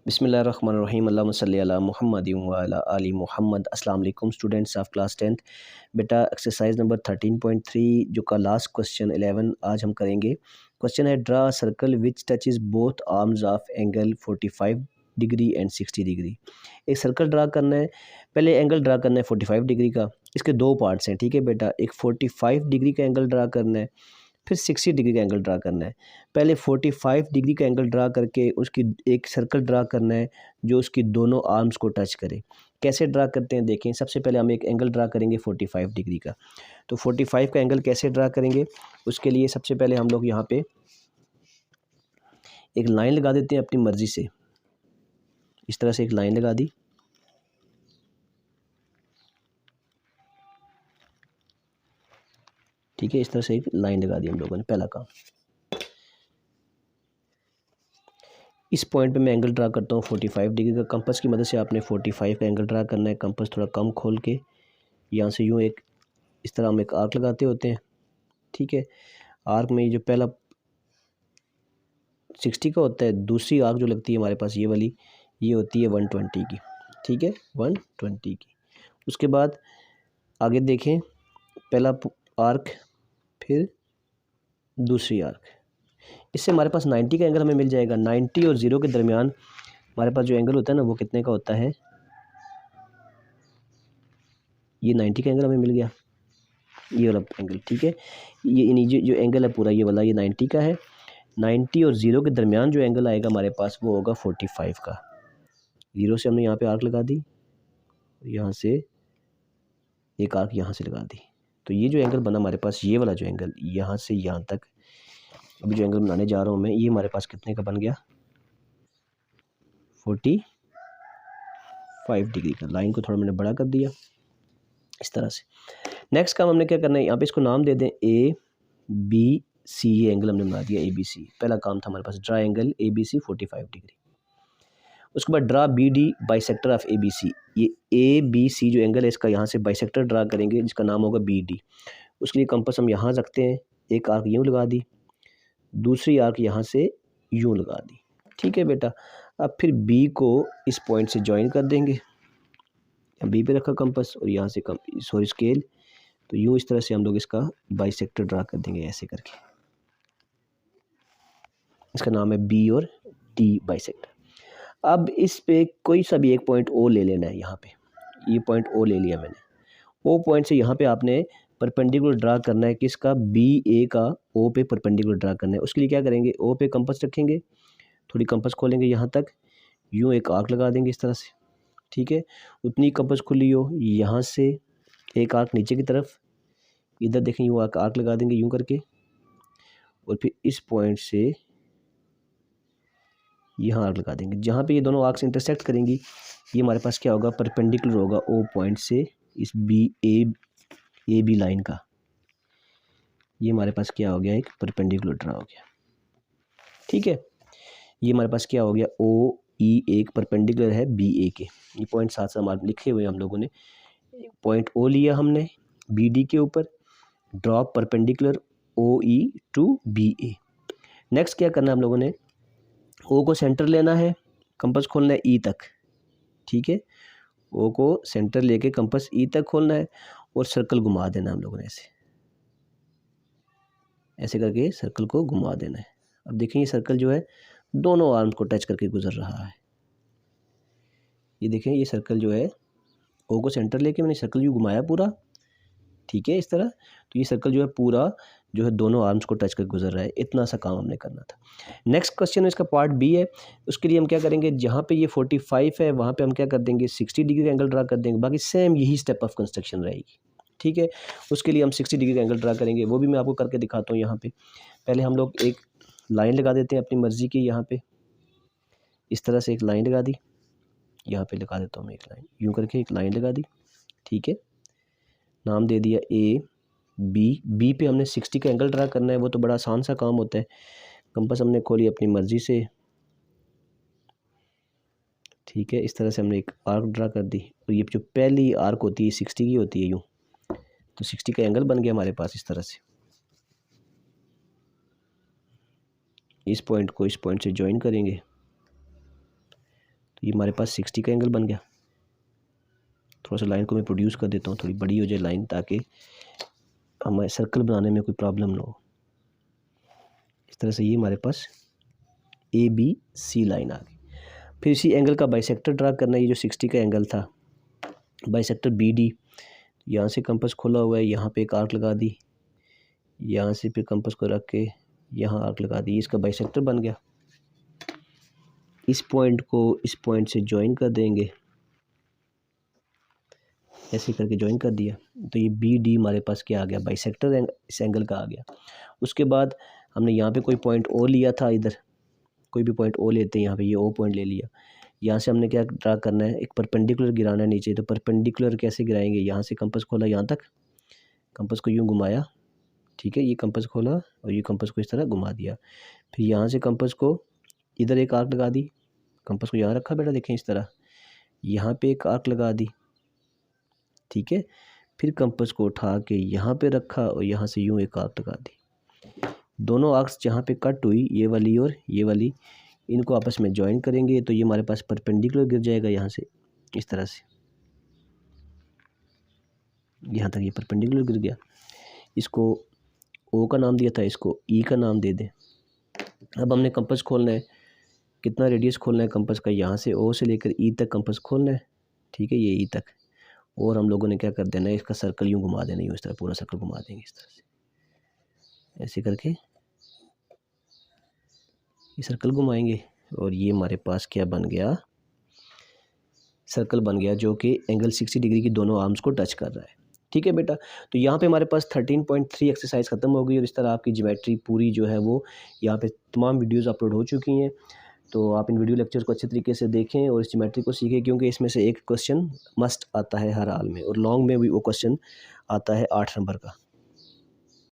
बिस्मिल्लाहिर्रहमानिर्रहीम अल्लाहुम्मा सल्ली अला मुहम्मदिन व अला आलि मुहम्मद। अस्सलाम वालेकुम स्टूडेंट्स ऑफ क्लास 10th। बेटा एक्सरसाइज नंबर 13.3 जो का लास्ट क्वेश्चन 11 आज हम करेंगे। क्वेश्चन है draw circle which touches both arms of angle 45 degree and 60 degree. एक सर्कल ड्रा करना है, पहले एंगल ड्रा करना है 45 डिग्री का। इसके दो पार्ट्स हैं, ठीक है बेटा। एक 45 डिग्री का एंगल ड्रा करना है, फिर 60 डिग्री का एंगल ड्रा करना है। पहले 45 डिग्री का एंगल ड्रा करके उसकी एक सर्कल ड्रा करना है जो उसकी दोनों आर्म्स को टच करे। कैसे ड्रा करते हैं देखें। सबसे पहले हम एक एंगल ड्रा करेंगे 45 डिग्री का। तो 45 का एंगल कैसे ड्रा करेंगे, उसके लिए सबसे पहले हम लोग यहाँ पे एक लाइन लगा देते हैं अपनी मर्ज़ी से। इस तरह से एक लाइन लगा दी, ठीक है। इस तरह से एक लाइन लगा दी हम लोगों ने, पहला काम। इस पॉइंट पे मैं एंगल ड्रा करता हूँ 45 डिग्री का। कंपास की मदद से आपने 45 का एंगल ड्रा करना है। कंपास थोड़ा कम खोल के यहाँ से यूँ एक इस तरह हम एक आर्क लगाते होते हैं, ठीक है। आर्क में जो पहला 60 का होता है, दूसरी आर्क जो लगती है हमारे पास ये वाली, ये होती है 120 की, ठीक है, 120 की। उसके बाद आगे देखें, पहला आर्क फिर दूसरी आर्क। इससे हमारे पास 90 का एंगल हमें मिल जाएगा। 90 और 0 के दरमियान हमारे पास जो एंगल होता है ना, वो कितने का होता है, ये 90 का एंगल हमें मिल गया, ये वाला एंगल, ठीक है। ये जो एंगल है पूरा ये वाला, ये 90 का है। 90 और 0 के दरमियान जो एंगल आएगा हमारे पास वो होगा 45 का। 0 से हमने यहाँ पे आर्क लगा दी, यहाँ से एक आर्क यहाँ से लगा दी। तो ये जो एंगल बना हमारे पास, ये वाला जो एंगल यहाँ से यहाँ तक, अभी जो एंगल बनाने जा रहा हूँ मैं, ये हमारे पास कितने का बन गया, 45 डिग्री का। लाइन को थोड़ा मैंने बड़ा कर दिया इस तरह से। नेक्स्ट काम हमने क्या करना है, यहाँ पे इसको नाम दे दें ए बी सी। ये एंगल हमने बना दिया ए बी सी। पहला काम था हमारे पास draw angle A B C 45 degree. उसके बाद draw B D bisector of A B C. ये ए बी सी जो एंगल है इसका यहाँ से बाइसेक्टर ड्रा करेंगे जिसका नाम होगा बी डी। उसके लिए कंपास हम यहाँ रखते हैं, एक आर्क यूँ लगा दी, दूसरी आर्क यहाँ से यूँ लगा दी, ठीक है बेटा। अब फिर बी को इस पॉइंट से ज्वाइन कर देंगे। बी पे रखा कंपास और यहाँ से सॉरी स्केल, तो यूँ इस तरह से हम लोग इसका बाइसेक्टर ड्रा कर देंगे ऐसे करके। इसका नाम है बी और डी बाइसेक्टर। अब इस पे कोई सा भी एक पॉइंट ओ ले लेना है। यहाँ पे ये पॉइंट ओ ले लिया मैंने। ओ पॉइंट से यहाँ पे आपने परपेंडिकुलर ड्रा करना है, किसका, बी ए का ओ पे परपेंडिकुलर ड्रा करना है। उसके लिए क्या करेंगे, ओ पे कंपास रखेंगे, थोड़ी कंपास खोलेंगे यहाँ तक, यूँ एक आर्क लगा देंगे इस तरह से, ठीक है। उतनी कंपास खुली हो, यहाँ से एक आर्क नीचे की तरफ, इधर देखें यूँ आर्क लगा देंगे यूँ करके, और फिर इस पॉइंट से यहाँ आर्क लगा देंगे। जहाँ पे ये दोनों आर्क्स इंटरसेक्ट करेंगी ये हमारे पास क्या होगा, परपेंडिकुलर होगा ओ पॉइंट से इस ए बी लाइन का। ये हमारे पास क्या हो गया, एक परपेंडिकुलर ड्रा हो गया, ठीक है। ये हमारे पास क्या हो गया, ओ ई एक परपेंडिकुलर है बी ए के। ये पॉइंट साथ साथ हमारे लिखे हुए हम लोगों ने। पॉइंट ओ लिया हमने बी डी के ऊपर, drop perpendicular O E to B A. Next क्या करना है हम लोगों ने, ओ को सेंटर लेना है, कंपास खोलना है ई तक, ठीक है। ओ को सेंटर लेके कंपास ई तक खोलना है और सर्कल घुमा देना हम लोगों ने ऐसे, ऐसे करके सर्कल को घुमा देना है। अब देखें ये सर्कल जो है दोनों आर्म्स को टच करके गुजर रहा है। ये देखें ये सर्कल जो है, ओ को सेंटर लेके मैंने सर्कल यूँ घुमाया पूरा, ठीक है, इस तरह। तो ये सर्कल जो है पूरा जो है दोनों आर्म्स को टच कर गुजर रहा है। इतना सा काम हमने करना था। नेक्स्ट क्वेश्चन इसका पार्ट बी है। उसके लिए हम क्या करेंगे, जहाँ पे ये 45 है वहाँ पे हम क्या कर देंगे, 60 डिग्री का एंगल ड्रा कर देंगे। बाकी सेम यही स्टेप ऑफ कंस्ट्रक्शन रहेगी, ठीक है। उसके लिए हम 60 डिग्री का एंगल ड्रा करेंगे, वो भी मैं आपको करके दिखाता हूँ। यहाँ पे पहले हम लोग एक लाइन लगा देते हैं अपनी मर्ज़ी की। यहाँ पे इस तरह से एक लाइन लगा दी, यहाँ पे लगा देता हूँ मैं एक लाइन, यूँ करके एक लाइन लगा दी, ठीक है। नाम दे दिया ए बी। बी पे हमने 60 का एंगल ड्रा करना है, वो तो बड़ा आसान सा काम होता है। कंपास हमने खोली अपनी मर्ज़ी से, ठीक है। इस तरह से हमने एक आर्क ड्रा कर दी, और ये जो पहली आर्क होती है 60 की होती है यूँ, तो 60 का एंगल बन गया हमारे पास इस तरह से। इस पॉइंट को इस पॉइंट से ज्वाइन करेंगे, ये हमारे पास 60 का एंगल बन गया। थोड़ा सा लाइन को मैं प्रोड्यूस कर देता हूँ, थोड़ी बड़ी हो जाए लाइन, ताकि हमारे सर्कल बनाने में कोई प्रॉब्लम ना हो। इस तरह से ये हमारे पास ABC लाइन आ गई। फिर इसी एंगल का बाइसेक्टर ड्रा करना है। ये जो 60 का एंगल था, बाइसेक्टर BD, यहाँ से कंपास खोला हुआ है, यहाँ पे एक आर्क लगा दी, यहाँ से फिर कंपास को रख के यहाँ आर्क लगा दी, इसका बाइसेक्टर बन गया। इस पॉइंट को इस पॉइंट से ज्वाइन कर देंगे, ऐसे करके ज्वाइन कर दिया, तो ये BD हमारे पास क्या आ गया, बाइसेक्टर इस एंगल का आ गया। उसके बाद हमने यहाँ पे कोई पॉइंट O लिया था, इधर कोई भी पॉइंट O लेते हैं, यहाँ पे ये O पॉइंट ले लिया। यहाँ से हमने क्या ड्रा करना है, एक परपेंडिकुलर गिराना है नीचे। तो परपेंडिकुलर कैसे गिराएंगे, यहाँ से कंपास खोला यहाँ तक, कंपास को यूँ घुमाया, ठीक है, ये कंपास खोला और ये कंपास को इस तरह घुमा दिया। फिर यहाँ से कंपास को इधर एक आर्क लगा दी, कंपास को यहाँ रखा बेटा, देखें इस तरह, यहाँ पे एक आर्क लगा दी, ठीक है। फिर कंपास को उठा के यहाँ पे रखा और यहाँ से यूँ एक आर्क लगा दी। दोनों आर्क्स जहाँ पे कट हुई, ये वाली और ये वाली, इनको आपस में ज्वाइन करेंगे, तो ये हमारे पास परपेंडिकुलर गिर जाएगा यहाँ से इस तरह से, यहाँ तक ये परपेंडिकुलर गिर गया। इसको O का नाम दिया था, इसको E का नाम दे दें। अब हमने कंपास खोलना है, कितना रेडियस खोलना है कंपास का, यहाँ से O से लेकर E तक कंपास खोलना है, ठीक है, ये E तक। और हम लोगों ने क्या कर देना है, इसका सर्कल यूँ घुमा देना, यूँ इस तरह पूरा सर्कल घुमा देंगे इस तरह से, ऐसे करके ये सर्कल घुमाएंगे और ये हमारे पास क्या बन गया, सर्कल बन गया, जो कि एंगल 60 डिग्री की दोनों आर्म्स को टच कर रहा है। ठीक है बेटा, तो यहाँ पे हमारे पास 13.3 एक्सरसाइज ख़त्म हो गई और इस तरह आपकी ज्योमेट्री पूरी जो है वो यहाँ पे तमाम वीडियोस अपलोड हो चुकी हैं। तो आप इन वीडियो लेक्चर को अच्छे तरीके से देखें और इस ज्योमेट्री को सीखें, क्योंकि इसमें से एक क्वेश्चन मस्ट आता है हर हाल में, और लॉन्ग में भी वो क्वेश्चन आता है 8 नंबर का।